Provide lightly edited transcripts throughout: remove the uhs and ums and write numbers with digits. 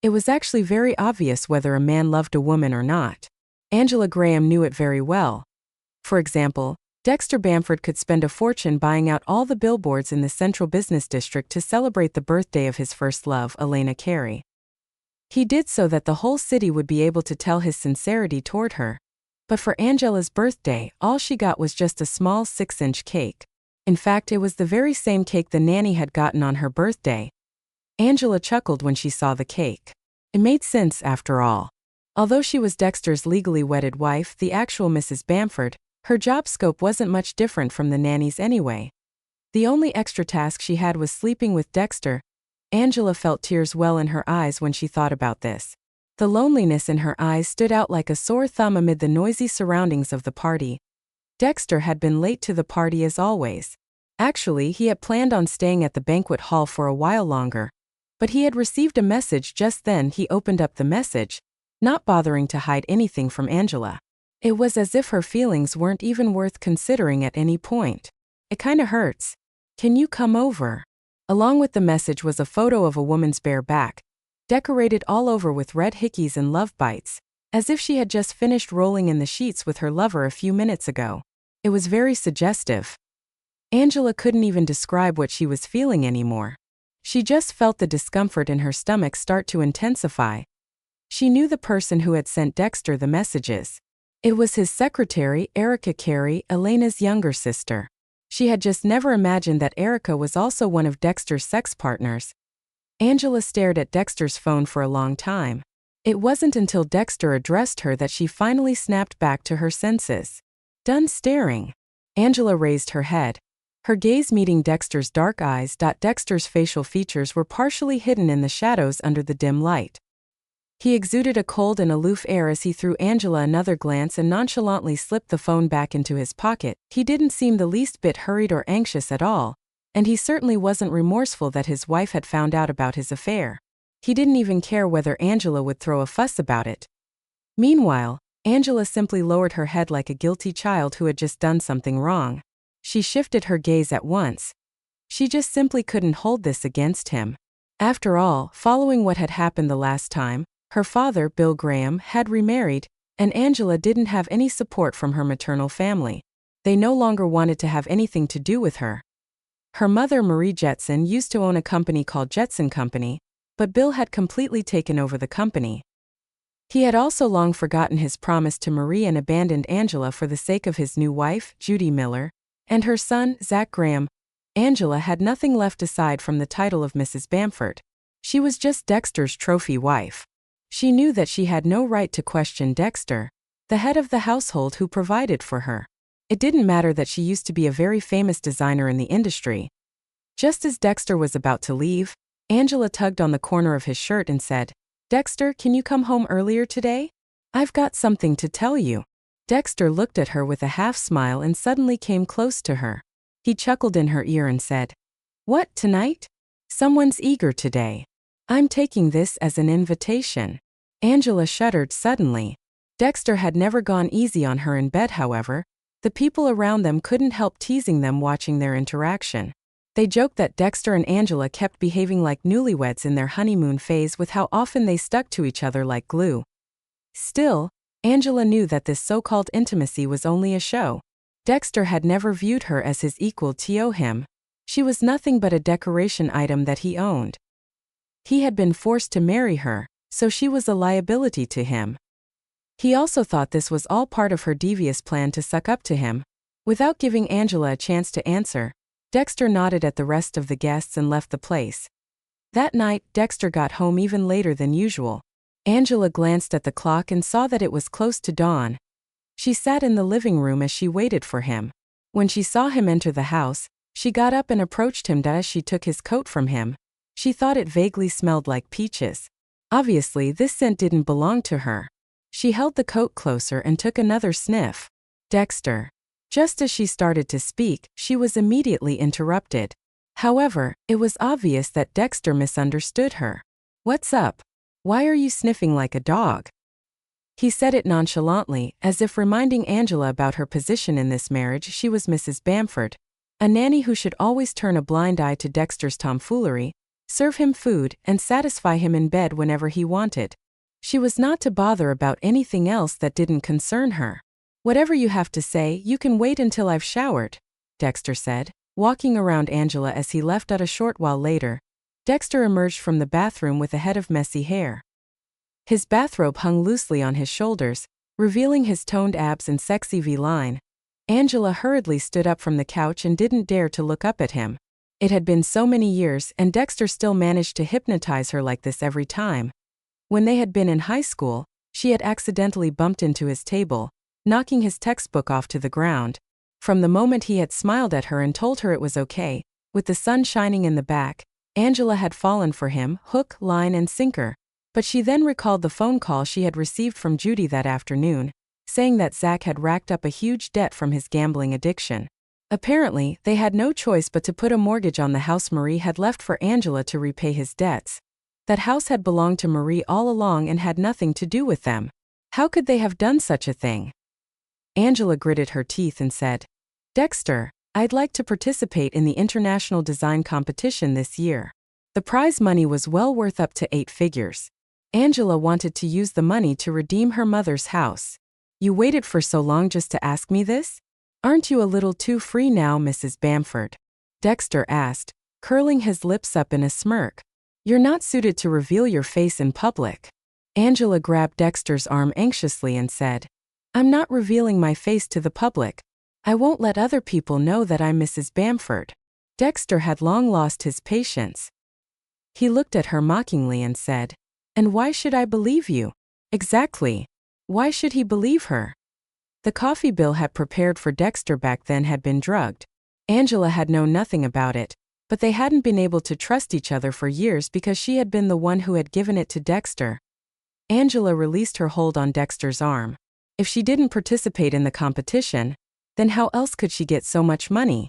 It was actually very obvious whether a man loved a woman or not. Angela Graham knew it very well. For example, Dexter Bamford could spend a fortune buying out all the billboards in the central business district to celebrate the birthday of his first love, Elena Carey. He did so that the whole city would be able to tell his sincerity toward her. But for Angela's birthday, all she got was just a small 6-inch cake. In fact, it was the very same cake the nanny had gotten on her birthday. Angela chuckled when she saw the cake. It made sense, after all. Although she was Dexter's legally wedded wife, the actual Mrs. Bamford, her job scope wasn't much different from the nanny's anyway. The only extra task she had was sleeping with Dexter. Angela felt tears well in her eyes when she thought about this. The loneliness in her eyes stood out like a sore thumb amid the noisy surroundings of the party. Dexter had been late to the party as always. Actually, he had planned on staying at the banquet hall for a while longer. But he had received a message just then. He opened up the message, not bothering to hide anything from Angela. It was as if her feelings weren't even worth considering at any point. It kinda hurts. Can you come over? Along with the message was a photo of a woman's bare back, decorated all over with red hickeys and love bites, as if she had just finished rolling in the sheets with her lover a few minutes ago. It was very suggestive. Angela couldn't even describe what she was feeling anymore. She just felt the discomfort in her stomach start to intensify. She knew the person who had sent Dexter the messages. It was his secretary, Erica Carey, Elena's younger sister. She had just never imagined that Erica was also one of Dexter's sex partners. Angela stared at Dexter's phone for a long time. It wasn't until Dexter addressed her that she finally snapped back to her senses. Done staring, Angela raised her head, her gaze meeting Dexter's dark eyes. Dexter's facial features were partially hidden in the shadows under the dim light. He exuded a cold and aloof air as he threw Angela another glance and nonchalantly slipped the phone back into his pocket. He didn't seem the least bit hurried or anxious at all, and he certainly wasn't remorseful that his wife had found out about his affair. He didn't even care whether Angela would throw a fuss about it. Meanwhile, Angela simply lowered her head like a guilty child who had just done something wrong. She shifted her gaze at once. She just simply couldn't hold this against him. After all, following what had happened the last time, her father, Bill Graham, had remarried, and Angela didn't have any support from her maternal family. They no longer wanted to have anything to do with her. Her mother, Marie Jetson, used to own a company called Jetson Company, but Bill had completely taken over the company. He had also long forgotten his promise to Marie and abandoned Angela for the sake of his new wife, Judy Miller, and her son, Zach Graham. Angela had nothing left aside from the title of Mrs. Bamford. She was just Dexter's trophy wife. She knew that she had no right to question Dexter, the head of the household who provided for her. It didn't matter that she used to be a very famous designer in the industry. Just as Dexter was about to leave, Angela tugged on the corner of his shirt and said, "Dexter, can you come home earlier today? I've got something to tell you." Dexter looked at her with a half-smile and suddenly came close to her. He chuckled in her ear and said, "What, tonight? Someone's eager today. I'm taking this as an invitation." Angela shuddered suddenly. Dexter had never gone easy on her in bed, however. The people around them couldn't help teasing them watching their interaction. They joked that Dexter and Angela kept behaving like newlyweds in their honeymoon phase with how often they stuck to each other like glue. Still, Angela knew that this so-called intimacy was only a show. Dexter had never viewed her as his equal to him. She was nothing but a decoration item that he owned. He had been forced to marry her, so she was a liability to him. He also thought this was all part of her devious plan to suck up to him. Without giving Angela a chance to answer, Dexter nodded at the rest of the guests and left the place. That night, Dexter got home even later than usual. Angela glanced at the clock and saw that it was close to dawn. She sat in the living room as she waited for him. When she saw him enter the house, she got up and approached him. As she took his coat from him, she thought it vaguely smelled like peaches. Obviously, this scent didn't belong to her. She held the coat closer and took another sniff. "Dexter." Just as she started to speak, she was immediately interrupted. However, it was obvious that Dexter misunderstood her. "What's up? Why are you sniffing like a dog?" He said it nonchalantly, as if reminding Angela about her position in this marriage. She was Mrs. Bamford, a nanny who should always turn a blind eye to Dexter's tomfoolery, serve him food, and satisfy him in bed whenever he wanted. She was not to bother about anything else that didn't concern her. "Whatever you have to say, you can wait until I've showered," Dexter said, walking around Angela as he left out. A short while later, Dexter emerged from the bathroom with a head of messy hair. His bathrobe hung loosely on his shoulders, revealing his toned abs and sexy V-line. Angela hurriedly stood up from the couch and didn't dare to look up at him. It had been so many years, and Dexter still managed to hypnotize her like this every time. When they had been in high school, she had accidentally bumped into his table, knocking his textbook off to the ground. From the moment he had smiled at her and told her it was okay, with the sun shining in the back, Angela had fallen for him, hook, line, and sinker. But she then recalled the phone call she had received from Judy that afternoon, saying that Zach had racked up a huge debt from his gambling addiction. Apparently, they had no choice but to put a mortgage on the house Marie had left for Angela to repay his debts. That house had belonged to Marie all along and had nothing to do with them. How could they have done such a thing? Angela gritted her teeth and said, "Dexter, I'd like to participate in the international design competition this year." The prize money was well worth up to 8 figures. Angela wanted to use the money to redeem her mother's house. "You waited for so long just to ask me this? Aren't you a little too free now, Mrs. Bamford?" Dexter asked, curling his lips up in a smirk. "You're not suited to reveal your face in public." Angela grabbed Dexter's arm anxiously and said, "I'm not revealing my face to the public. I won't let other people know that I'm Mrs. Bamford." Dexter had long lost his patience. He looked at her mockingly and said, "And why should I believe you?" "Exactly. Why should he believe her?" The coffee Bill had prepared for Dexter back then had been drugged. Angela had known nothing about it, but they hadn't been able to trust each other for years because she had been the one who had given it to Dexter. Angela released her hold on Dexter's arm. If she didn't participate in the competition, then how else could she get so much money?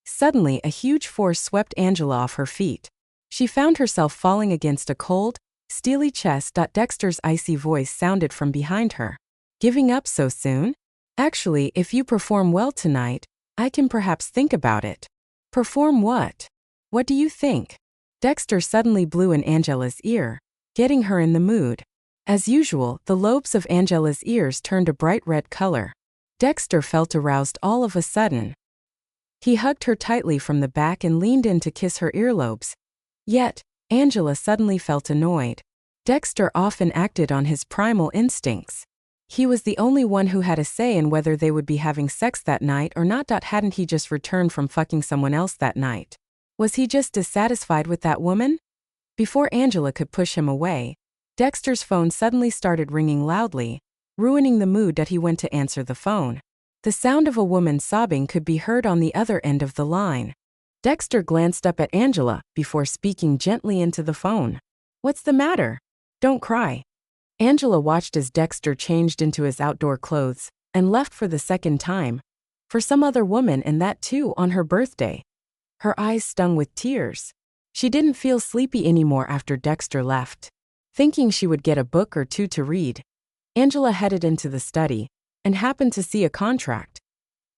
Suddenly, a huge force swept Angela off her feet. She found herself falling against a cold, steely chest. Dexter's icy voice sounded from behind her. "Giving up so soon? Actually, if you perform well tonight, I can perhaps think about it." "Perform what? What do you think?" Dexter suddenly blew in Angela's ear, getting her in the mood. As usual, the lobes of Angela's ears turned a bright red color. Dexter felt aroused all of a sudden. He hugged her tightly from the back and leaned in to kiss her earlobes. Yet, Angela suddenly felt annoyed. Dexter often acted on his primal instincts. He was the only one who had a say in whether they would be having sex that night or not. Hadn't he just returned from fucking someone else that night? Was he just dissatisfied with that woman? Before Angela could push him away, Dexter's phone suddenly started ringing loudly, ruining the mood. He went to answer the phone. The sound of a woman sobbing could be heard on the other end of the line. Dexter glanced up at Angela before speaking gently into the phone. "What's the matter? Don't cry." Angela watched as Dexter changed into his outdoor clothes and left for the second time. For some other woman, and that too on her birthday. Her eyes stung with tears. She didn't feel sleepy anymore after Dexter left. Thinking she would get a book or two to read, Angela headed into the study and happened to see a contract.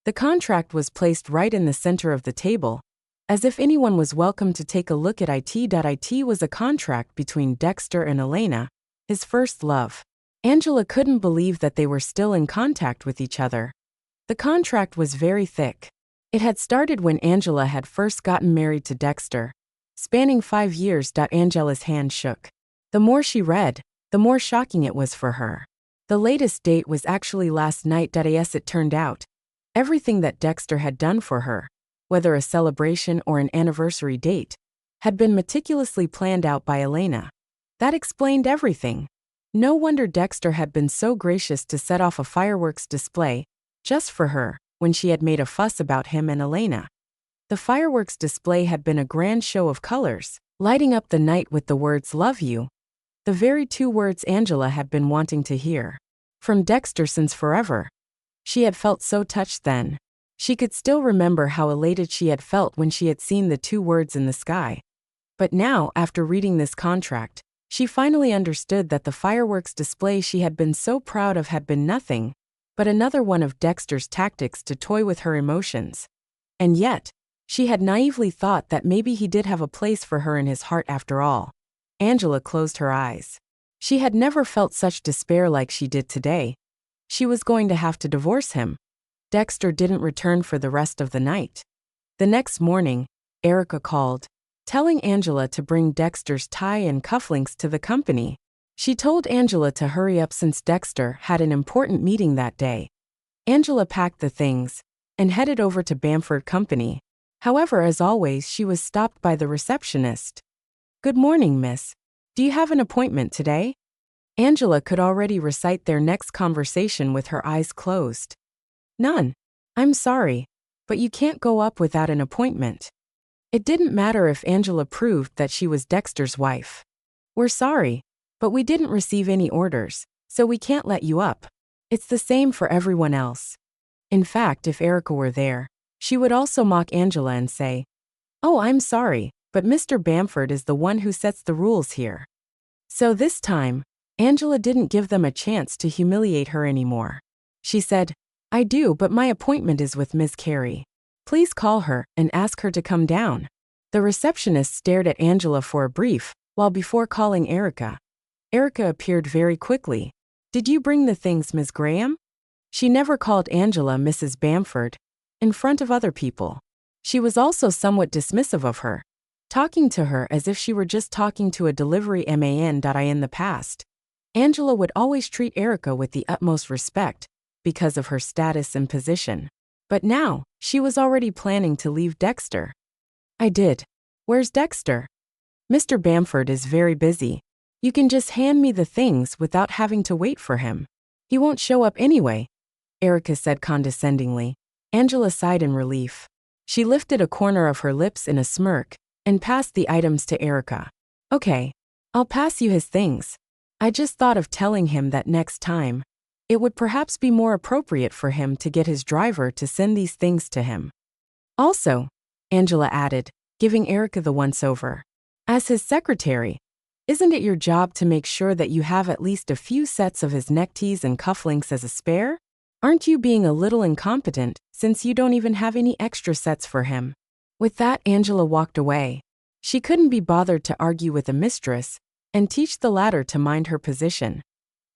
The contract was placed right in the center of the table, as if anyone was welcome to take a look at it. It was a contract between Dexter and Elena, his first love. Angela couldn't believe that they were still in contact with each other. The contract was very thick. It had started when Angela had first gotten married to Dexter, spanning 5 years. Angela's hand shook. The more she read, the more shocking it was for her. The latest date was actually last night. Yes, it turned out. Everything that Dexter had done for her, whether a celebration or an anniversary date, had been meticulously planned out by Elena. That explained everything. No wonder Dexter had been so gracious to set off a fireworks display, just for her, when she had made a fuss about him and Elena. The fireworks display had been a grand show of colors, lighting up the night with the words "love you," the very 2 words Angela had been wanting to hear from Dexter since forever. She had felt so touched then. She could still remember how elated she had felt when she had seen the 2 words in the sky. But now, after reading this contract, she finally understood that the fireworks display she had been so proud of had been nothing but another one of Dexter's tactics to toy with her emotions. And yet, She had naively thought that maybe he did have a place for her in his heart after all. Angela closed her eyes. She had never felt such despair like she did today. She was going to have to divorce him. Dexter didn't return for the rest of the night. The next morning, Erica called, telling Angela to bring Dexter's tie and cufflinks to the company. She told Angela to hurry up since Dexter had an important meeting that day. Angela packed the things and headed over to Bamford Company. However, as always, she was stopped by the receptionist. "Good morning, miss. Do you have an appointment today?" Angela could already recite their next conversation with her eyes closed. "None. I'm sorry, but you can't go up without an appointment." It didn't matter if Angela proved that she was Dexter's wife. "We're sorry, but we didn't receive any orders, so we can't let you up. It's the same for everyone else." In fact, if Erica were there, she would also mock Angela and say, "Oh, I'm sorry, but Mr. Bamford is the one who sets the rules here." So this time, Angela didn't give them a chance to humiliate her anymore. She said, "I do, but my appointment is with Ms. Carey. Please call her and ask her to come down." The receptionist stared at Angela for a brief while before calling Erica. Erica appeared very quickly. "Did you bring the things, Ms. Graham?" She never called Angela Mrs. Bamford in front of other people. She was also somewhat dismissive of her, talking to her as if she were just talking to a delivery man. In the past, Angela would always treat Erica with the utmost respect because of her status and position. But now, she was already planning to leave Dexter. "I did. Where's Dexter?" "Mr. Bamford is very busy. You can just hand me the things without having to wait for him. He won't show up anyway," Erica said condescendingly. Angela sighed in relief. She lifted a corner of her lips in a smirk and passed the items to Erica. "Okay, I'll pass you his things. I just thought of telling him that next time, it would perhaps be more appropriate for him to get his driver to send these things to him. Also," Angela added, giving Erica the once-over, "as his secretary, isn't it your job to make sure that you have at least a few sets of his neckties and cufflinks as a spare? Aren't you being a little incompetent since you don't even have any extra sets for him?" With that, Angela walked away. She couldn't be bothered to argue with a mistress and teach the latter to mind her position.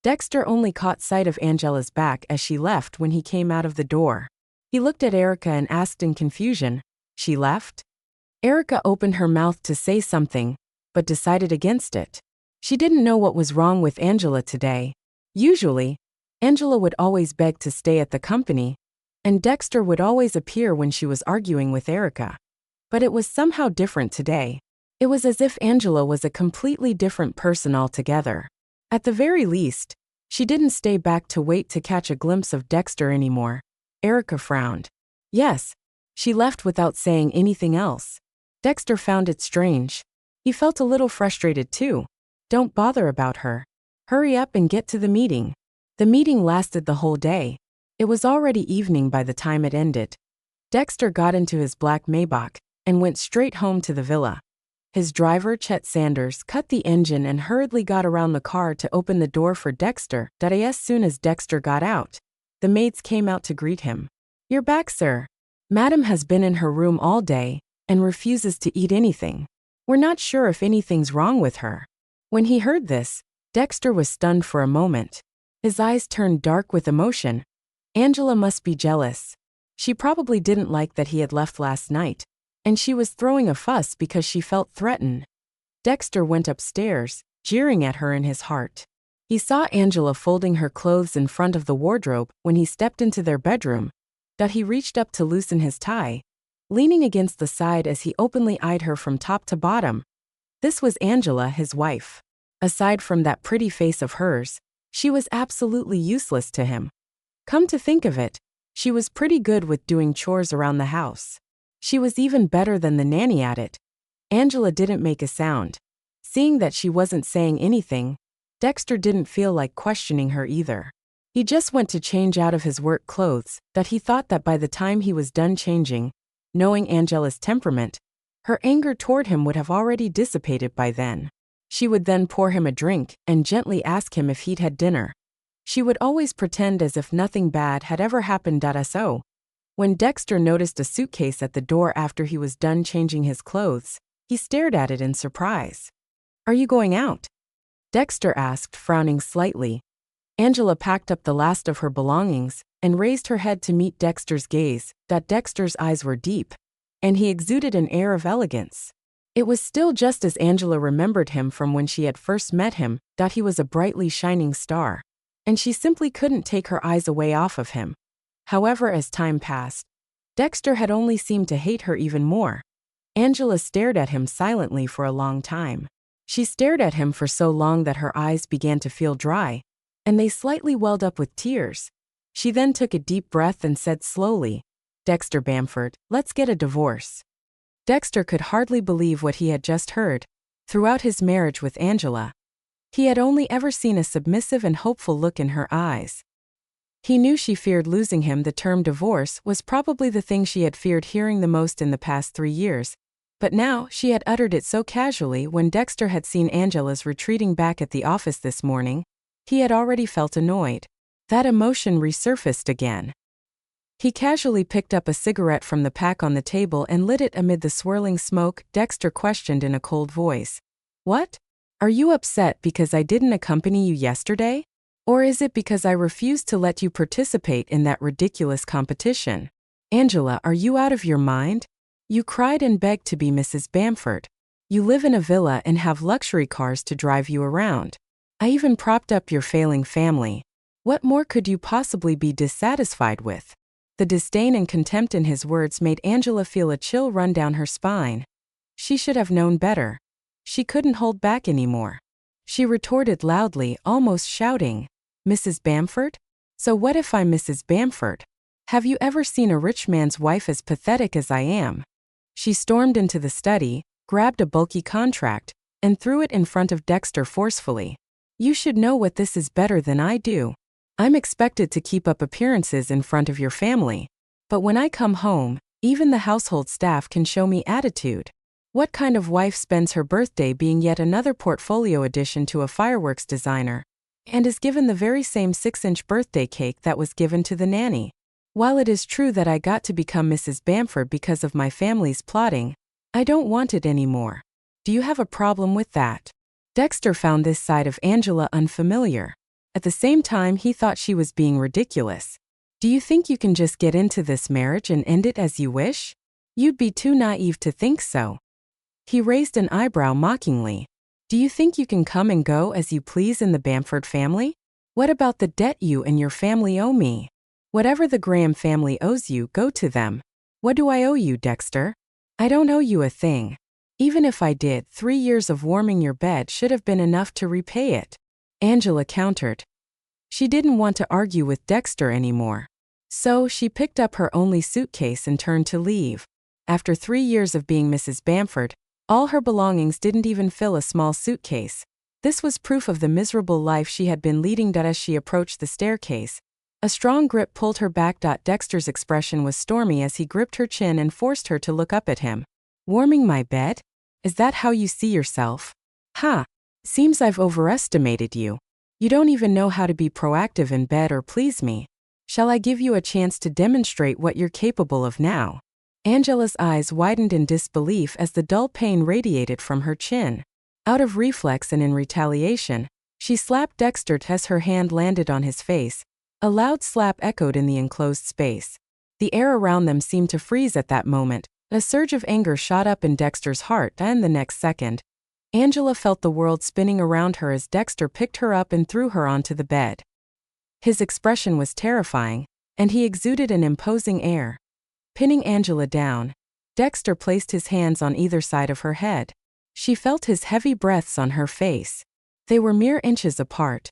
Dexter only caught sight of Angela's back as she left when he came out of the door. He looked at Erica and asked in confusion, "She left?" Erica opened her mouth to say something, but decided against it. She didn't know what was wrong with Angela today. Usually, Angela would always beg to stay at the company, and Dexter would always appear when she was arguing with Erica. But it was somehow different today. It was as if Angela was a completely different person altogether. At the very least, she didn't stay back to wait to catch a glimpse of Dexter anymore. Erica frowned. Yes, she left without saying anything else. Dexter found it strange. He felt a little frustrated too. Don't bother about her. Hurry up and get to the meeting. The meeting lasted the whole day. It was already evening by the time it ended. Dexter got into his black Maybach and went straight home to the villa. His driver, Chet Sanders, cut the engine and hurriedly got around the car to open the door for Dexter. As soon as Dexter got out, the maids came out to greet him. "You're back, sir. Madam has been in her room all day and refuses to eat anything. We're not sure if anything's wrong with her." When he heard this, Dexter was stunned for a moment. His eyes turned dark with emotion. Angela must be jealous. She probably didn't like that he had left last night, and she was throwing a fuss because she felt threatened. Dexter went upstairs, jeering at her in his heart. He saw Angela folding her clothes in front of the wardrobe when he stepped into their bedroom. He reached up to loosen his tie, leaning against the side as he openly eyed her from top to bottom. This was Angela, his wife. Aside from that pretty face of hers, she was absolutely useless to him. Come to think of it, she was pretty good with doing chores around the house. She was even better than the nanny at it. Angela didn't make a sound. Seeing that she wasn't saying anything, Dexter didn't feel like questioning her either. He just went to change out of his work clothes. He thought that by the time he was done changing, knowing Angela's temperament, her anger toward him would have already dissipated by then. She would then pour him a drink and gently ask him if he'd had dinner. She would always pretend as if nothing bad had ever happened. So, When Dexter noticed a suitcase at the door after he was done changing his clothes, he stared at it in surprise. "Are you going out?" Dexter asked, frowning slightly. Angela packed up the last of her belongings and raised her head to meet Dexter's gaze. Dexter's eyes were deep, and he exuded an air of elegance. It was still just as Angela remembered him from when she had first met him, that he was a brightly shining star, and she simply couldn't take her eyes away off of him. However, as time passed, Dexter had only seemed to hate her even more. Angela stared at him silently for a long time. She stared at him for so long that her eyes began to feel dry, and they slightly welled up with tears. She then took a deep breath and said slowly, "Dexter Bamford, let's get a divorce." Dexter could hardly believe what he had just heard. Throughout his marriage with Angela, he had only ever seen a submissive and hopeful look in her eyes. He knew she feared losing him. The term divorce was probably the thing she had feared hearing the most in the past 3 years, but now she had uttered it so casually. When Dexter had seen Angela's retreating back at the office this morning, he had already felt annoyed. That emotion resurfaced again. He casually picked up a cigarette from the pack on the table and lit it amid the swirling smoke. Dexter questioned in a cold voice, "What? Are you upset because I didn't accompany you yesterday? Or is it because I refused to let you participate in that ridiculous competition? Angela, are you out of your mind? You cried and begged to be Mrs. Bamford. You live in a villa and have luxury cars to drive you around. I even propped up your failing family. What more could you possibly be dissatisfied with?" The disdain and contempt in his words made Angela feel a chill run down her spine. She should have known better. She couldn't hold back anymore. She retorted loudly, almost shouting, "Mrs. Bamford? So what if I'm Mrs. Bamford? Have you ever seen a rich man's wife as pathetic as I am?" She stormed into the study, grabbed a bulky contract, and threw it in front of Dexter forcefully. "You should know what this is better than I do. I'm expected to keep up appearances in front of your family, but when I come home, even the household staff can show me attitude. What kind of wife spends her birthday being yet another portfolio addition to a fireworks designer, and is given the very same 6-inch birthday cake that was given to the nanny? While it is true that I got to become Mrs. Bamford because of my family's plotting, I don't want it anymore. Do you have a problem with that?" Dexter found this side of Angela unfamiliar. At the same time, he thought she was being ridiculous. "Do you think you can just get into this marriage and end it as you wish? You'd be too naive to think so." He raised an eyebrow mockingly. "Do you think you can come and go as you please in the Bamford family? What about the debt you and your family owe me? Whatever the Graham family owes you, go to them. What do I owe you, Dexter? I don't owe you a thing. Even if I did, 3 years of warming your bed should have been enough to repay it," Angela countered. She didn't want to argue with Dexter anymore. So she picked up her only suitcase and turned to leave. After 3 years of being Mrs. Bamford, all her belongings didn't even fill a small suitcase. This was proof of the miserable life she had been leading. As she approached the staircase, a strong grip pulled her back. Dexter's expression was stormy as he gripped her chin and forced her to look up at him. "Warming my bed? Is that how you see yourself? Ha! Seems I've overestimated you. You don't even know how to be proactive in bed or please me. Shall I give you a chance to demonstrate what you're capable of now?" Angela's eyes widened in disbelief as the dull pain radiated from her chin. Out of reflex and in retaliation, she slapped Dexter as her hand landed on his face. A loud slap echoed in the enclosed space. The air around them seemed to freeze at that moment. A surge of anger shot up in Dexter's heart, and the next second, Angela felt the world spinning around her as Dexter picked her up and threw her onto the bed. His expression was terrifying, and he exuded an imposing air. Pinning Angela down, Dexter placed his hands on either side of her head. She felt his heavy breaths on her face. They were mere inches apart.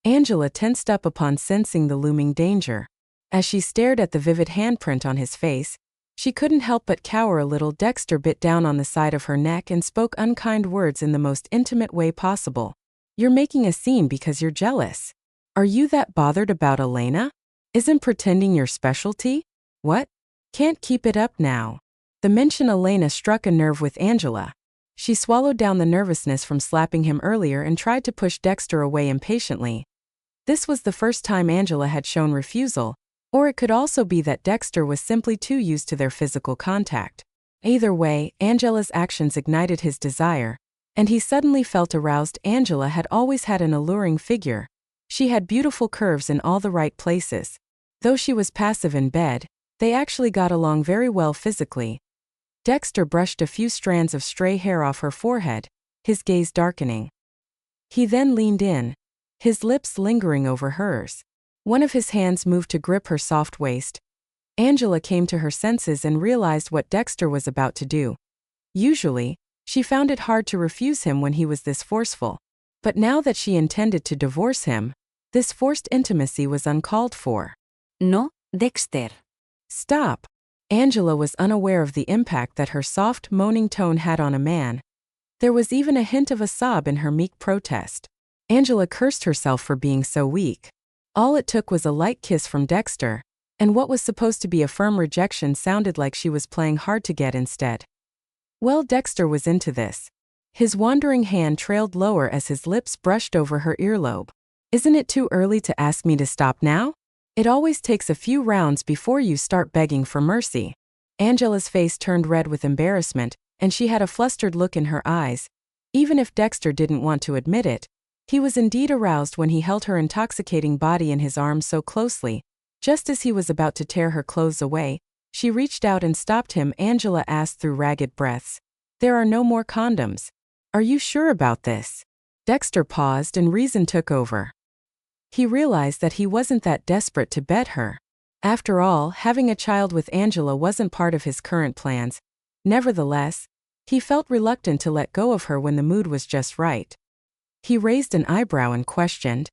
Angela tensed up upon sensing the looming danger. As she stared at the vivid handprint on his face, she couldn't help but cower a little. Dexter bit down on the side of her neck and spoke unkind words in the most intimate way possible. "You're making a scene because you're jealous. Are you that bothered about Elena? Isn't pretending your specialty? What? Can't keep it up now." The mention Elena struck a nerve with Angela. She swallowed down the nervousness from slapping him earlier and tried to push Dexter away impatiently. This was the first time Angela had shown refusal, Or it could also be that Dexter was simply too used to their physical contact. Either way, Angela's actions ignited his desire, and he suddenly felt aroused. Angela had always had an alluring figure. She had beautiful curves in all the right places. Though she was passive in bed, they actually got along very well physically. Dexter brushed a few strands of stray hair off her forehead, his gaze darkening. He then leaned in, his lips lingering over hers. One of his hands moved to grip her soft waist. Angela came to her senses and realized what Dexter was about to do. Usually, she found it hard to refuse him when he was this forceful. But now that she intended to divorce him, this forced intimacy was uncalled for. No, Dexter. Stop. Angela was unaware of the impact that her soft, moaning tone had on a man. There was even a hint of a sob in her meek protest. Angela cursed herself for being so weak. All it took was a light kiss from Dexter, and what was supposed to be a firm rejection sounded like she was playing hard to get instead. Well, Dexter was into this. His wandering hand trailed lower as his lips brushed over her earlobe. Isn't it too early to ask me to stop now? It always takes a few rounds before you start begging for mercy. Angela's face turned red with embarrassment, and she had a flustered look in her eyes. Even if Dexter didn't want to admit it, he was indeed aroused when he held her intoxicating body in his arms so closely. Just as he was about to tear her clothes away, she reached out and stopped him. Angela asked through ragged breaths, "There are no more condoms. Are you sure about this?" Dexter paused and reason took over. He realized that he wasn't that desperate to bet her. After all, having a child with Angela wasn't part of his current plans. Nevertheless, he felt reluctant to let go of her when the mood was just right. He raised an eyebrow and questioned,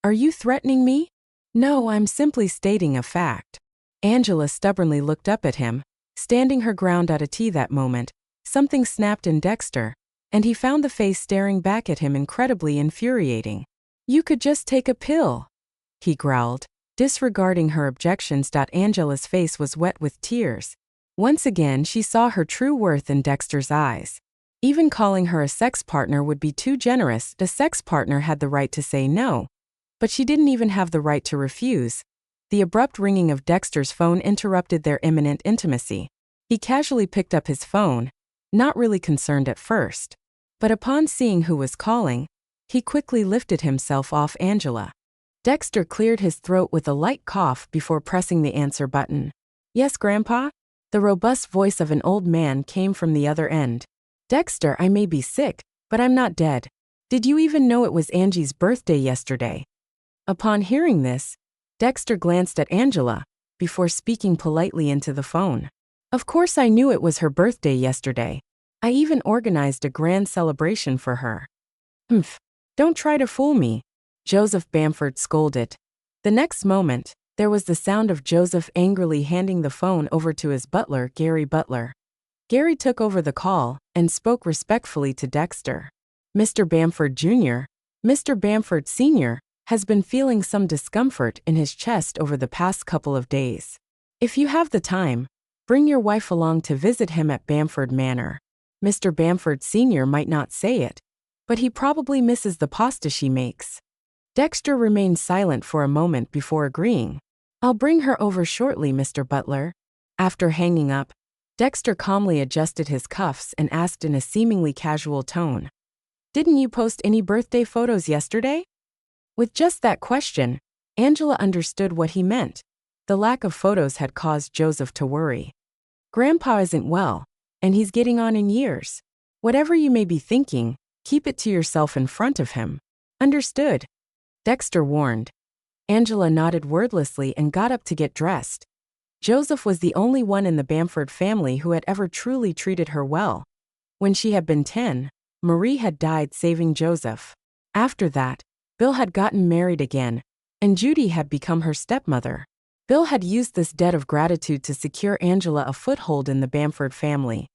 "Are you threatening me?" "No, I'm simply stating a fact." Angela stubbornly looked up at him, standing her ground at a T that moment. Something snapped in Dexter, and he found the face staring back at him incredibly infuriating. "You could just take a pill," he growled, disregarding her objections. Angela's face was wet with tears. Once again she saw her true worth in Dexter's eyes. Even calling her a sex partner would be too generous. The sex partner had the right to say no, but she didn't even have the right to refuse. The abrupt ringing of Dexter's phone interrupted their imminent intimacy. He casually picked up his phone, not really concerned at first. But upon seeing who was calling, he quickly lifted himself off Angela. Dexter cleared his throat with a light cough before pressing the answer button. "Yes, Grandpa?" The robust voice of an old man came from the other end. "Dexter, I may be sick, but I'm not dead. Did you even know it was Angie's birthday yesterday?" Upon hearing this, Dexter glanced at Angela, before speaking politely into the phone. "Of course I knew it was her birthday yesterday. I even organized a grand celebration for her." "Humph, don't try to fool me," Joseph Bamford scolded. The next moment, there was the sound of Joseph angrily handing the phone over to his butler, Gary Butler. Gary took over the call and spoke respectfully to Dexter. "Mr. Bamford Jr., Mr. Bamford Sr., has been feeling some discomfort in his chest over the past couple of days. If you have the time, bring your wife along to visit him at Bamford Manor. Mr. Bamford Sr. might not say it, but he probably misses the pasta she makes." Dexter remained silent for a moment before agreeing. "I'll bring her over shortly, Mr. Butler." After hanging up, Dexter calmly adjusted his cuffs and asked in a seemingly casual tone, "Didn't you post any birthday photos yesterday?" With just that question, Angela understood what he meant. The lack of photos had caused Joseph to worry. "Grandpa isn't well, and he's getting on in years. Whatever you may be thinking, keep it to yourself in front of him. Understood?" Dexter warned. Angela nodded wordlessly and got up to get dressed. Joseph was the only one in the Bamford family who had ever truly treated her well. When she had been 10, Marie had died saving Joseph. After that, Bill had gotten married again, and Judy had become her stepmother. Bill had used this debt of gratitude to secure Angela a foothold in the Bamford family.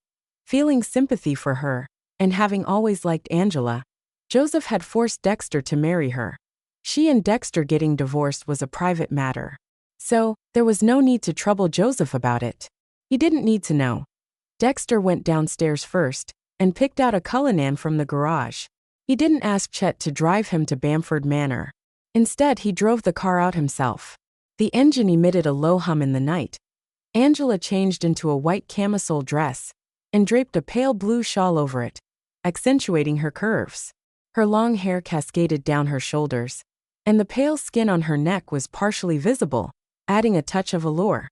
Feeling sympathy for her, and having always liked Angela, Joseph had forced Dexter to marry her. She and Dexter getting divorced was a private matter. So, there was no need to trouble Joseph about it. He didn't need to know. Dexter went downstairs first, and picked out a Cullinan from the garage. He didn't ask Chet to drive him to Bamford Manor. Instead, he drove the car out himself. The engine emitted a low hum in the night. Angela changed into a white camisole dress and draped a pale blue shawl over it, accentuating her curves. Her long hair cascaded down her shoulders, and the pale skin on her neck was partially visible, adding a touch of allure.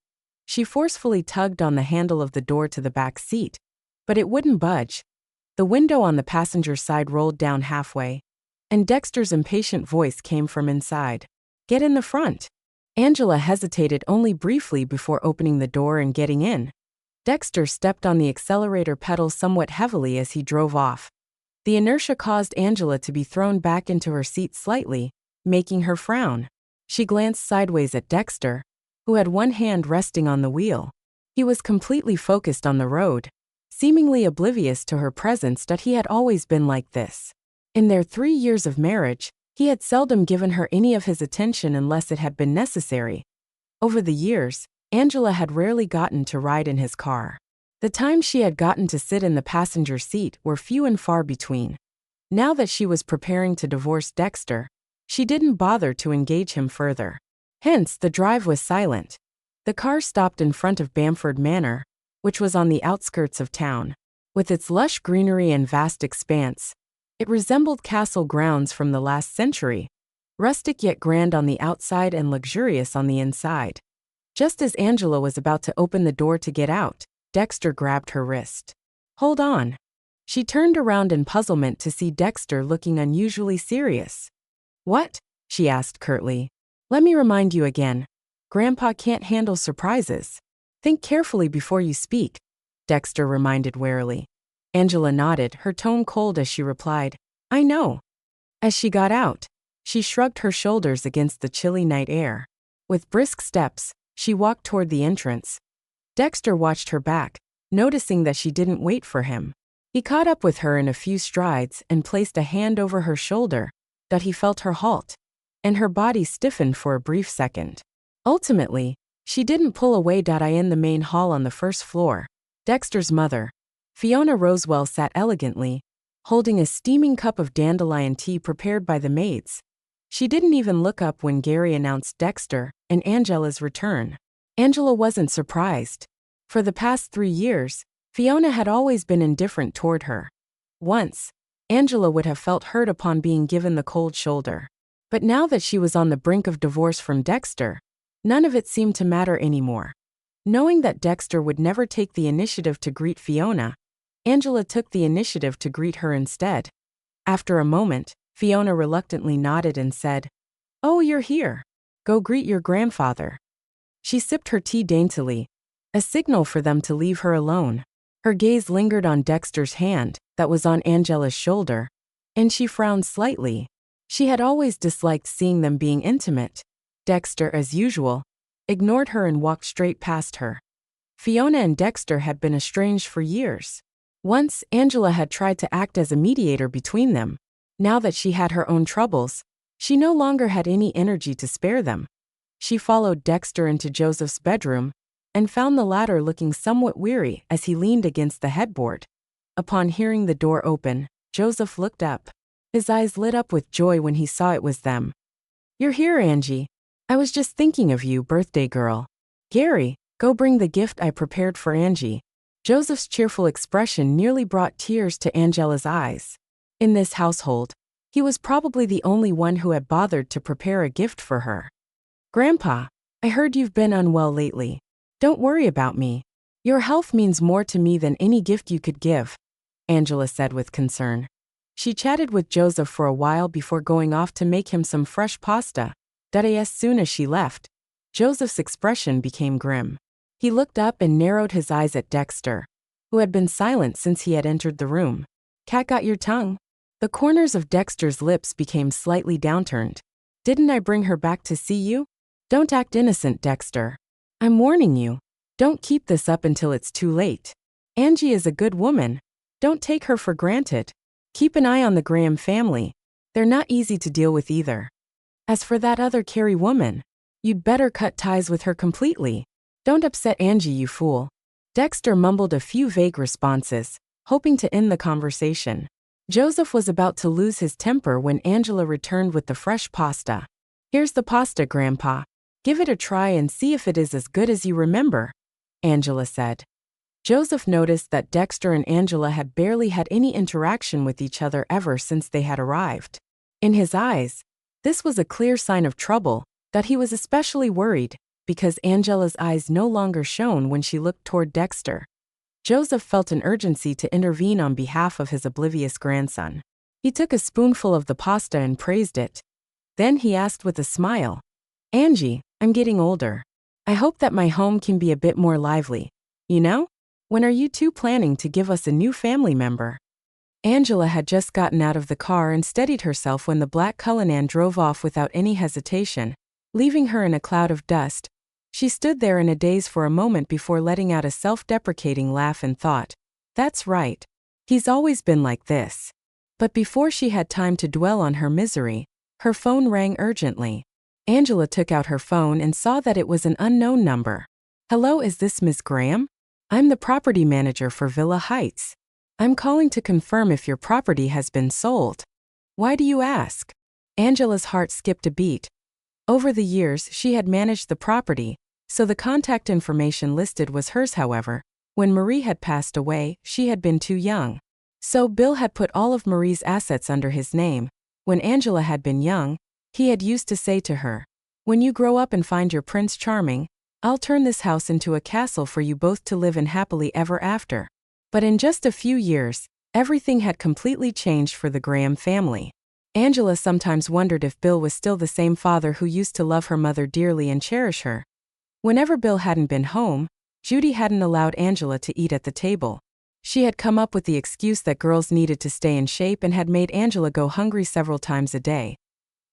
She forcefully tugged on the handle of the door to the back seat, but it wouldn't budge. The window on the passenger side rolled down halfway, and Dexter's impatient voice came from inside. "Get in the front." Angela hesitated only briefly before opening the door and getting in. Dexter stepped on the accelerator pedal somewhat heavily as he drove off. The inertia caused Angela to be thrown back into her seat slightly, making her frown. She glanced sideways at Dexter, who had one hand resting on the wheel. He was completely focused on the road, seemingly oblivious to her presence that he had always been like this. In their 3 years of marriage, he had seldom given her any of his attention unless it had been necessary. Over the years, Angela had rarely gotten to ride in his car. The times she had gotten to sit in the passenger seat were few and far between. Now that she was preparing to divorce Dexter, she didn't bother to engage him further. Hence, the drive was silent. The car stopped in front of Bamford Manor, which was on the outskirts of town. With its lush greenery and vast expanse, it resembled castle grounds from the last century, rustic yet grand on the outside and luxurious on the inside. Just as Angela was about to open the door to get out, Dexter grabbed her wrist. "Hold on." She turned around in puzzlement to see Dexter looking unusually serious. "What?" she asked curtly. "Let me remind you again. Grandpa can't handle surprises. Think carefully before you speak," Dexter reminded warily. Angela nodded, her tone cold as she replied, "I know." As she got out, she shrugged her shoulders against the chilly night air. With brisk steps, she walked toward the entrance. Dexter watched her back, noticing that she didn't wait for him. He caught up with her in a few strides and placed a hand over her shoulder, that he felt her halt, and her body stiffened for a brief second. Ultimately, she didn't pull away. In the main hall on the first floor, Dexter's mother, Fiona Rosewell, sat elegantly, holding a steaming cup of dandelion tea prepared by the maids. She didn't even look up when Gary announced Dexter and Angela's return. Angela wasn't surprised. For the past 3 years, Fiona had always been indifferent toward her. Once, Angela would have felt hurt upon being given the cold shoulder. But now that she was on the brink of divorce from Dexter, none of it seemed to matter anymore. Knowing that Dexter would never take the initiative to greet Fiona, Angela took the initiative to greet her instead. After a moment, Fiona reluctantly nodded and said, "Oh, you're here. Go greet your grandfather." She sipped her tea daintily, a signal for them to leave her alone. Her gaze lingered on Dexter's hand that was on Angela's shoulder, and she frowned slightly. She had always disliked seeing them being intimate. Dexter, as usual, ignored her and walked straight past her. Fiona and Dexter had been estranged for years. Once, Angela had tried to act as a mediator between them. Now that she had her own troubles, she no longer had any energy to spare them. She followed Dexter into Joseph's bedroom and found the latter looking somewhat weary as he leaned against the headboard. Upon hearing the door open, Joseph looked up. His eyes lit up with joy when he saw it was them. "You're here, Angie. I was just thinking of you, birthday girl. Gary, go bring the gift I prepared for Angie." Joseph's cheerful expression nearly brought tears to Angela's eyes. In this household, he was probably the only one who had bothered to prepare a gift for her. "Grandpa, I heard you've been unwell lately. Don't worry about me. Your health means more to me than any gift you could give," Angela said with concern. She chatted with Joseph for a while before going off to make him some fresh pasta. As soon as she left, Joseph's expression became grim. He looked up and narrowed his eyes at Dexter, who had been silent since he had entered the room. "Cat got your tongue?" The corners of Dexter's lips became slightly downturned. "Didn't I bring her back to see you? Don't act innocent, Dexter. I'm warning you. Don't keep this up until it's too late. Angie is a good woman. Don't take her for granted. Keep an eye on the Graham family. They're not easy to deal with either. As for that other Carrie woman, you'd better cut ties with her completely. Don't upset Angie, you fool." Dexter mumbled a few vague responses, hoping to end the conversation. Joseph was about to lose his temper when Angela returned with the fresh pasta. "Here's the pasta, Grandpa. Give it a try and see if it is as good as you remember, Angela said. Joseph noticed that Dexter and Angela had barely had any interaction with each other ever since they had arrived. In his eyes, this was a clear sign of trouble, that he was especially worried, because Angela's eyes no longer shone when she looked toward Dexter. Joseph felt an urgency to intervene on behalf of his oblivious grandson. He took a spoonful of the pasta and praised it. Then he asked with a smile, "Angie, I'm getting older. I hope that my home can be a bit more lively. You know? When are you two planning to give us a new family member?" Angela had just gotten out of the car and steadied herself when the black Cullinan drove off without any hesitation, leaving her in a cloud of dust. She stood there in a daze for a moment before letting out a self-deprecating laugh and thought, "That's right. He's always been like this." But before she had time to dwell on her misery, her phone rang urgently. Angela took out her phone and saw that it was an unknown number. "Hello, is this Ms. Graham? I'm the property manager for Villa Heights. I'm calling to confirm if your property has been sold." "Why do you ask?" Angela's heart skipped a beat. Over the years, she had managed the property, so the contact information listed was hers. However, when Marie had passed away, she had been too young. So Bill had put all of Marie's assets under his name. When Angela had been young, he had used to say to her, "When you grow up and find your Prince Charming, I'll turn this house into a castle for you both to live in happily ever after." But in just a few years, everything had completely changed for the Graham family. Angela sometimes wondered if Bill was still the same father who used to love her mother dearly and cherish her. Whenever Bill hadn't been home, Judy hadn't allowed Angela to eat at the table. She had come up with the excuse that girls needed to stay in shape and had made Angela go hungry several times a day.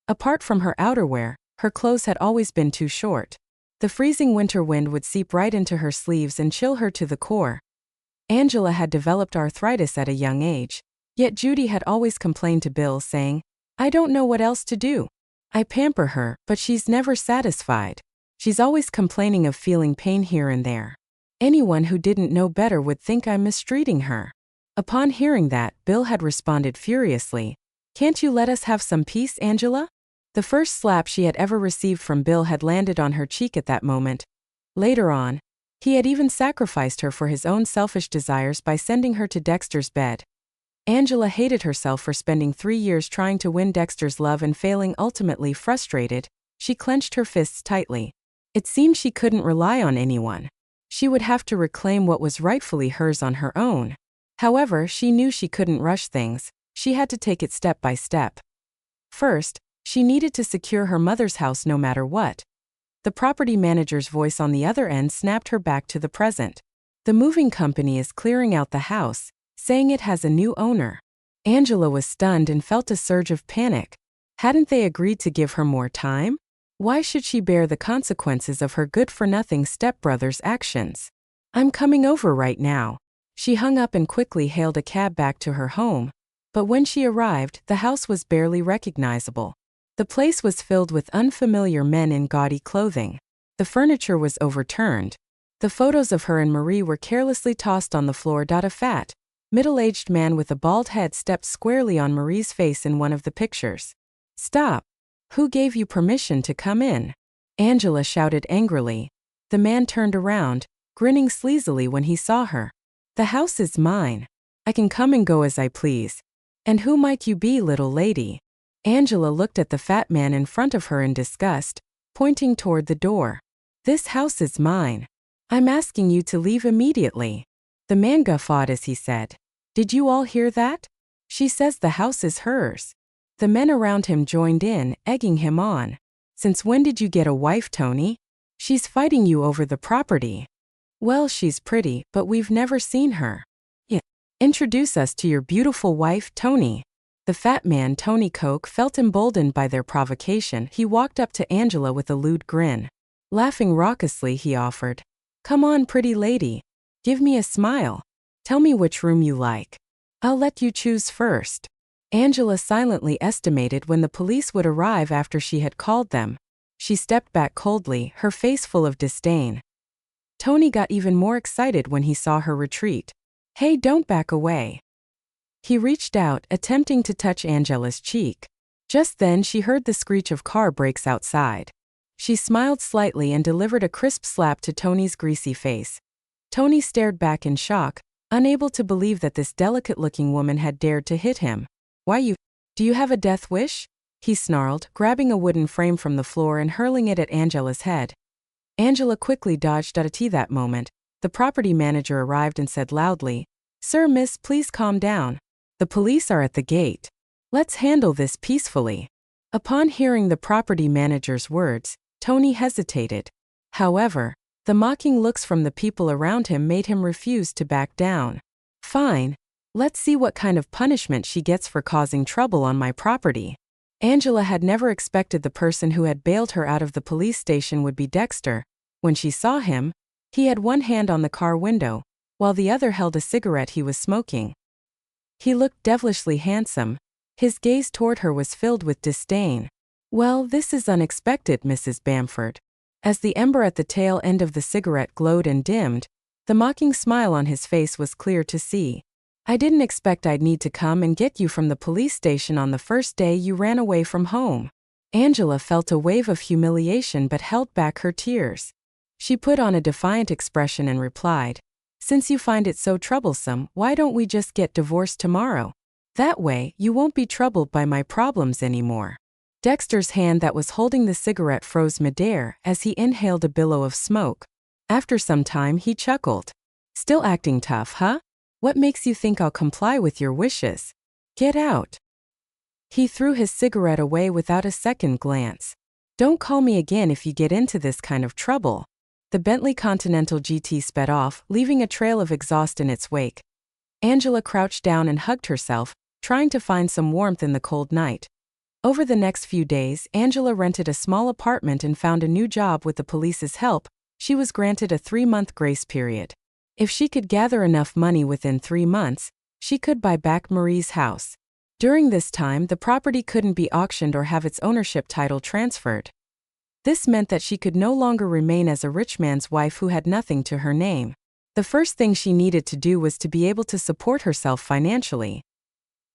Apart from her outerwear, her clothes had always been too short. The freezing winter wind would seep right into her sleeves and chill her to the core. Angela had developed arthritis at a young age, yet Judy had always complained to Bill, saying, "I don't know what else to do. I pamper her, but she's never satisfied. She's always complaining of feeling pain here and there. Anyone who didn't know better would think I'm mistreating her." Upon hearing that, Bill had responded furiously, "Can't you let us have some peace, Angela?" The first slap she had ever received from Bill had landed on her cheek at that moment. Later on, he had even sacrificed her for his own selfish desires by sending her to Dexter's bed. Angela hated herself for spending 3 years trying to win Dexter's love and failing. Ultimately frustrated, she clenched her fists tightly. It seemed she couldn't rely on anyone. She would have to reclaim what was rightfully hers on her own. However, she knew she couldn't rush things. She had to take it step by step. First, she needed to secure her mother's house no matter what. The property manager's voice on the other end snapped her back to the present. "The moving company is clearing out the house, saying it has a new owner." Angela was stunned and felt a surge of panic. Hadn't they agreed to give her more time? Why should she bear the consequences of her good-for-nothing stepbrother's actions? "I'm coming over right now." She hung up and quickly hailed a cab back to her home. But when she arrived, the house was barely recognizable. The place was filled with unfamiliar men in gaudy clothing. The furniture was overturned. The photos of her and Marie were carelessly tossed on the floor. A fat, middle-aged man with a bald head stepped squarely on Marie's face in one of the pictures. "Stop! Who gave you permission to come in?" Angela shouted angrily. The man turned around, grinning sleazily when he saw her. "The house is mine. I can come and go as I please. And who might you be, little lady?" Angela looked at the fat man in front of her in disgust, pointing toward the door. "This house is mine. I'm asking you to leave immediately." The man guffawed as he said, "Did you all hear that? She says the house is hers." The men around him joined in, egging him on. "Since when did you get a wife, Tony? She's fighting you over the property." "Well, she's pretty, but we've never seen her." "Yeah. Introduce us to your beautiful wife, Tony." The fat man, Tony Coke, felt emboldened by their provocation. He walked up to Angela with a lewd grin. Laughing raucously, he offered, "Come on, pretty lady. Give me a smile. Tell me which room you like. I'll let you choose first." Angela silently estimated when the police would arrive after she had called them. She stepped back coldly, her face full of disdain. Tony got even more excited when he saw her retreat. "Hey, don't back away." He reached out, attempting to touch Angela's cheek. Just then she heard the screech of car brakes outside. She smiled slightly and delivered a crisp slap to Tony's greasy face. Tony stared back in shock, unable to believe that this delicate-looking woman had dared to hit him. Do you have a death wish? He snarled, grabbing a wooden frame from the floor and hurling it at Angela's head. Angela quickly dodged out of that moment. The property manager arrived and said loudly, "Sir, miss, please calm down. The police are at the gate. Let's handle this peacefully." Upon hearing the property manager's words, Tony hesitated. However, the mocking looks from the people around him made him refuse to back down. "Fine. Let's see what kind of punishment she gets for causing trouble on my property." Angela had never expected the person who had bailed her out of the police station would be Dexter. When she saw him, he had one hand on the car window, while the other held a cigarette he was smoking. He looked devilishly handsome. His gaze toward her was filled with disdain. "Well, this is unexpected, Mrs. Bamford." As the ember at the tail end of the cigarette glowed and dimmed, the mocking smile on his face was clear to see. "I didn't expect I'd need to come and get you from the police station on the first day you ran away from home." Angela felt a wave of humiliation but held back her tears. She put on a defiant expression and replied, "Since you find it so troublesome, why don't we just get divorced tomorrow? That way, you won't be troubled by my problems anymore." Dexter's hand that was holding the cigarette froze midair as he inhaled a billow of smoke. After some time, he chuckled. "Still acting tough, huh? What makes you think I'll comply with your wishes? Get out." He threw his cigarette away without a second glance. "Don't call me again if you get into this kind of trouble." The Bentley Continental GT sped off, leaving a trail of exhaust in its wake. Angela crouched down and hugged herself, trying to find some warmth in the cold night. Over the next few days, Angela rented a small apartment and found a new job with the police's help. She was granted a 3-month grace period. If she could gather enough money within 3 months, she could buy back Marie's house. During this time, the property couldn't be auctioned or have its ownership title transferred. This meant that she could no longer remain as a rich man's wife who had nothing to her name. The first thing she needed to do was to be able to support herself financially.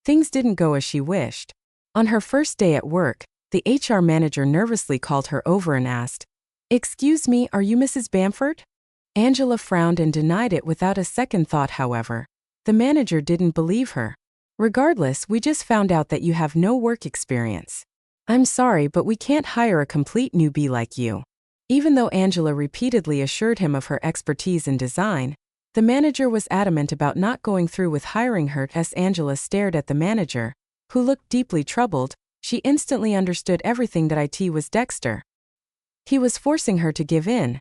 Things didn't go as she wished. On her first day at work, the HR manager nervously called her over and asked, "Excuse me, are you Mrs. Bamford?" Angela frowned and denied it without a second thought. However, the manager didn't believe her. "Regardless, we just found out that you have no work experience. I'm sorry, but we can't hire a complete newbie like you." Even though Angela repeatedly assured him of her expertise in design, the manager was adamant about not going through with hiring her. As Angela stared at the manager, who looked deeply troubled, she instantly understood everything that it was Dexter. He was forcing her to give in.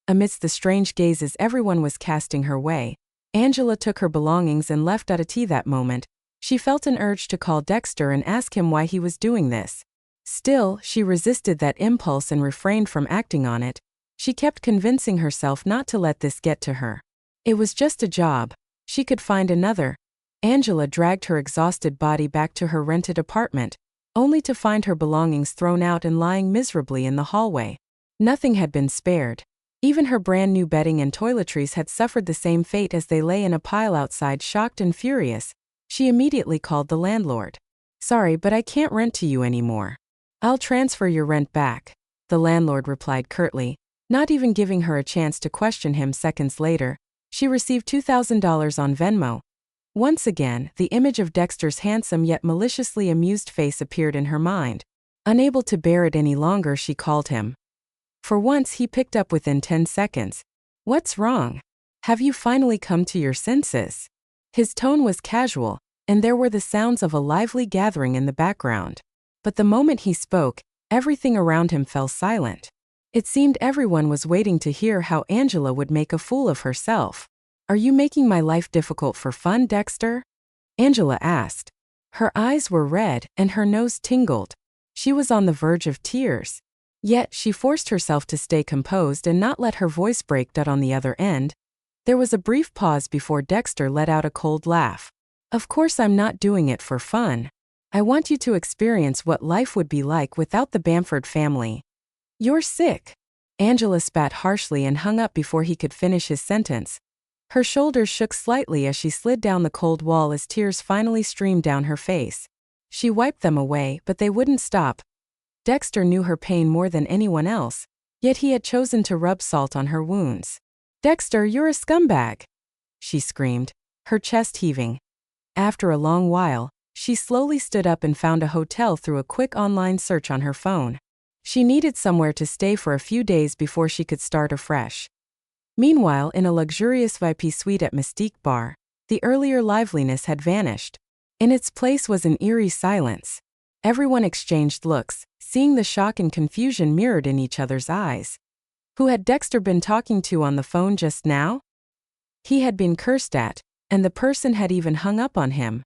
Amidst the strange gazes everyone was casting her way, Angela took her belongings and left out of that moment. She felt an urge to call Dexter and ask him why he was doing this. Still, she resisted that impulse and refrained from acting on it. She kept convincing herself not to let this get to her. It was just a job. She could find another. Angela dragged her exhausted body back to her rented apartment, only to find her belongings thrown out and lying miserably in the hallway. Nothing had been spared. Even her brand new bedding and toiletries had suffered the same fate as they lay in a pile outside. Shocked and furious, she immediately called the landlord. "Sorry, but I can't rent to you anymore." "I'll transfer your rent back," the landlord replied curtly, not even giving her a chance to question him. Seconds later, she received $2,000 on Venmo. Once again, the image of Dexter's handsome yet maliciously amused face appeared in her mind. Unable to bear it any longer, she called him. For once, he picked up within 10 seconds. "What's wrong? Have you finally come to your senses?" His tone was casual, and there were the sounds of a lively gathering in the background. But the moment he spoke, everything around him fell silent. It seemed everyone was waiting to hear how Angela would make a fool of herself. "Are you making my life difficult for fun, Dexter?" Angela asked. Her eyes were red and her nose tingled. She was on the verge of tears. Yet, she forced herself to stay composed and not let her voice break. On the other end, there was a brief pause before Dexter let out a cold laugh. "Of course I'm not doing it for fun. I want you to experience what life would be like without the Bamford family." "You're sick." Angela spat harshly and hung up before he could finish his sentence. Her shoulders shook slightly as she slid down the cold wall as tears finally streamed down her face. She wiped them away, but they wouldn't stop. Dexter knew her pain more than anyone else, yet he had chosen to rub salt on her wounds. "Dexter, you're a scumbag!" she screamed, her chest heaving. After a long while, she slowly stood up and found a hotel through a quick online search on her phone. She needed somewhere to stay for a few days before she could start afresh. Meanwhile, in a luxurious VIP suite at Mystique Bar, the earlier liveliness had vanished. In its place was an eerie silence. Everyone exchanged looks, seeing the shock and confusion mirrored in each other's eyes. Who had Dexter been talking to on the phone just now? He had been cursed at, and the person had even hung up on him.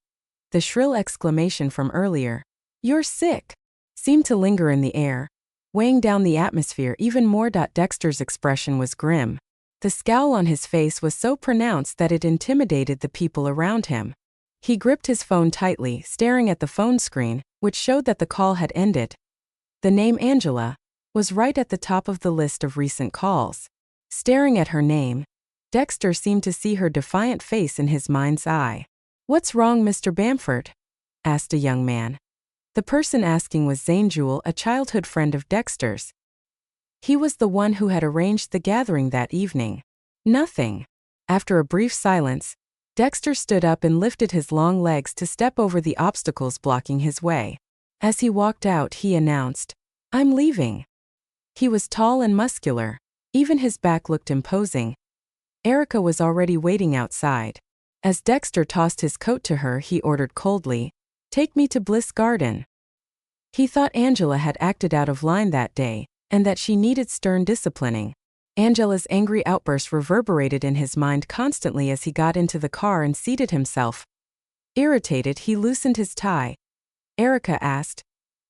The shrill exclamation from earlier, "You're sick," seemed to linger in the air, weighing down the atmosphere even more. Dexter's expression was grim. The scowl on his face was so pronounced that it intimidated the people around him. He gripped his phone tightly, staring at the phone screen, which showed that the call had ended. The name Angela was right at the top of the list of recent calls. Staring at her name, Dexter seemed to see her defiant face in his mind's eye. "What's wrong, Mr. Bamford?" asked a young man. The person asking was Zane Jewell, a childhood friend of Dexter's. He was the one who had arranged the gathering that evening. "Nothing." After a brief silence, Dexter stood up and lifted his long legs to step over the obstacles blocking his way. As he walked out, he announced, "I'm leaving." He was tall and muscular. Even his back looked imposing. Erica was already waiting outside. As Dexter tossed his coat to her, he ordered coldly, "Take me to Bliss Garden." He thought Angela had acted out of line that day, and that she needed stern disciplining. Angela's angry outburst reverberated in his mind constantly as he got into the car and seated himself. Irritated, he loosened his tie. Erica asked,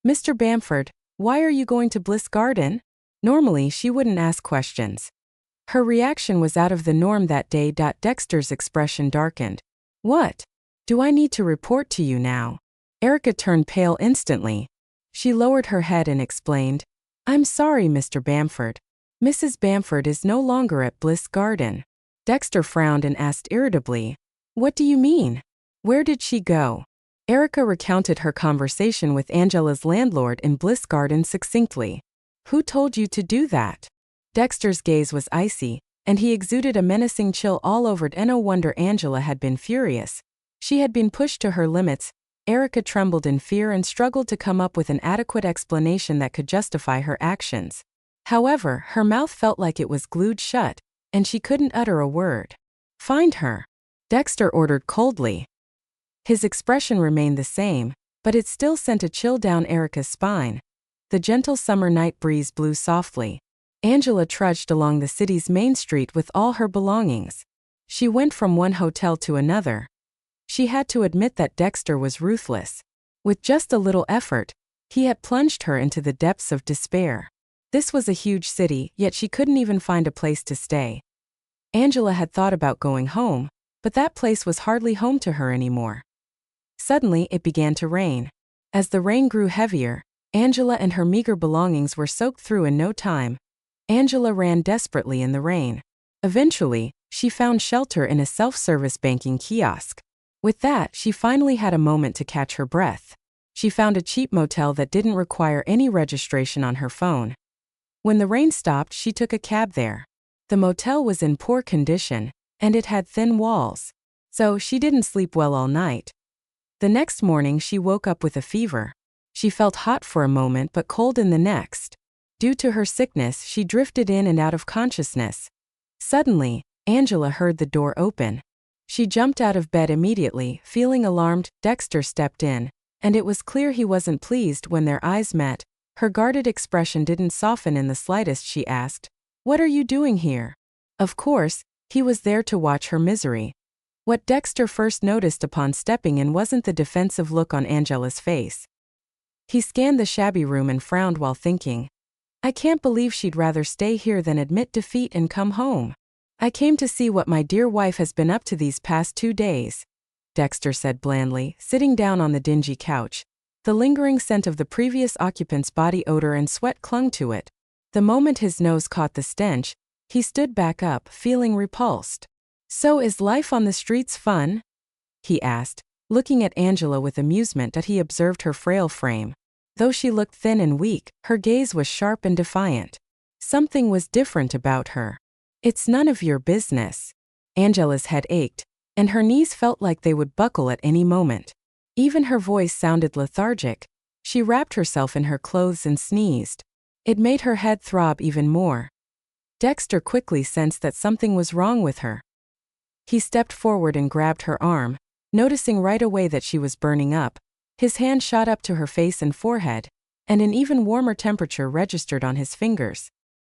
"Mr. Bamford, why are you going to Bliss Garden?" Normally, she wouldn't ask questions. Her reaction was out of the norm that day. Dexter's expression darkened. "What? Do I need to report to you now?" Erica turned pale instantly. She lowered her head and explained, "I'm sorry, Mr. Bamford. Mrs. Bamford is no longer at Bliss Garden." Dexter frowned and asked irritably, "What do you mean? Where did she go?" Erica recounted her conversation with Angela's landlord in Bliss Garden succinctly. "Who told you to do that?" Dexter's gaze was icy, and he exuded a menacing chill all over. No wonder Angela had been furious. She had been pushed to her limits. Erica trembled in fear and struggled to come up with an adequate explanation that could justify her actions. However, her mouth felt like it was glued shut, and she couldn't utter a word. "Find her," Dexter ordered coldly. His expression remained the same, but it still sent a chill down Erica's spine. The gentle summer night breeze blew softly. Angela trudged along the city's main street with all her belongings. She went from one hotel to another. She had to admit that Dexter was ruthless. With just a little effort, he had plunged her into the depths of despair. This was a huge city, yet she couldn't even find a place to stay. Angela had thought about going home, but that place was hardly home to her anymore. Suddenly, it began to rain. As the rain grew heavier, Angela and her meager belongings were soaked through in no time. Angela ran desperately in the rain. Eventually, she found shelter in a self-service banking kiosk. With that, she finally had a moment to catch her breath. She found a cheap motel that didn't require any registration on her phone. When the rain stopped, she took a cab there. The motel was in poor condition, and it had thin walls, so she didn't sleep well all night. The next morning, she woke up with a fever. She felt hot for a moment but cold in the next. Due to her sickness, she drifted in and out of consciousness. Suddenly, Angela heard the door open. She jumped out of bed immediately, feeling alarmed. Dexter stepped in, and it was clear he wasn't pleased when their eyes met. Her guarded expression didn't soften in the slightest. She asked, "What are you doing here?" Of course, he was there to watch her misery. What Dexter first noticed upon stepping in wasn't the defensive look on Angela's face. He scanned the shabby room and frowned while thinking, "I can't believe she'd rather stay here than admit defeat and come home. I came to see what my dear wife has been up to these past 2 days," Dexter said blandly, sitting down on the dingy couch. The lingering scent of the previous occupant's body odor and sweat clung to it. The moment his nose caught the stench, he stood back up, feeling repulsed. "So is life on the streets fun?" he asked, looking at Angela with amusement that he observed her frail frame. Though she looked thin and weak, her gaze was sharp and defiant. Something was different about her. "It's none of your business." Angela's head ached, and her knees felt like they would buckle at any moment. Even her voice sounded lethargic. She wrapped herself in her clothes and sneezed. It made her head throb even more. Dexter quickly sensed that something was wrong with her. He stepped forward and grabbed her arm, noticing right away that she was burning up. His hand shot up to her face and forehead, and an even warmer temperature registered on his fingers.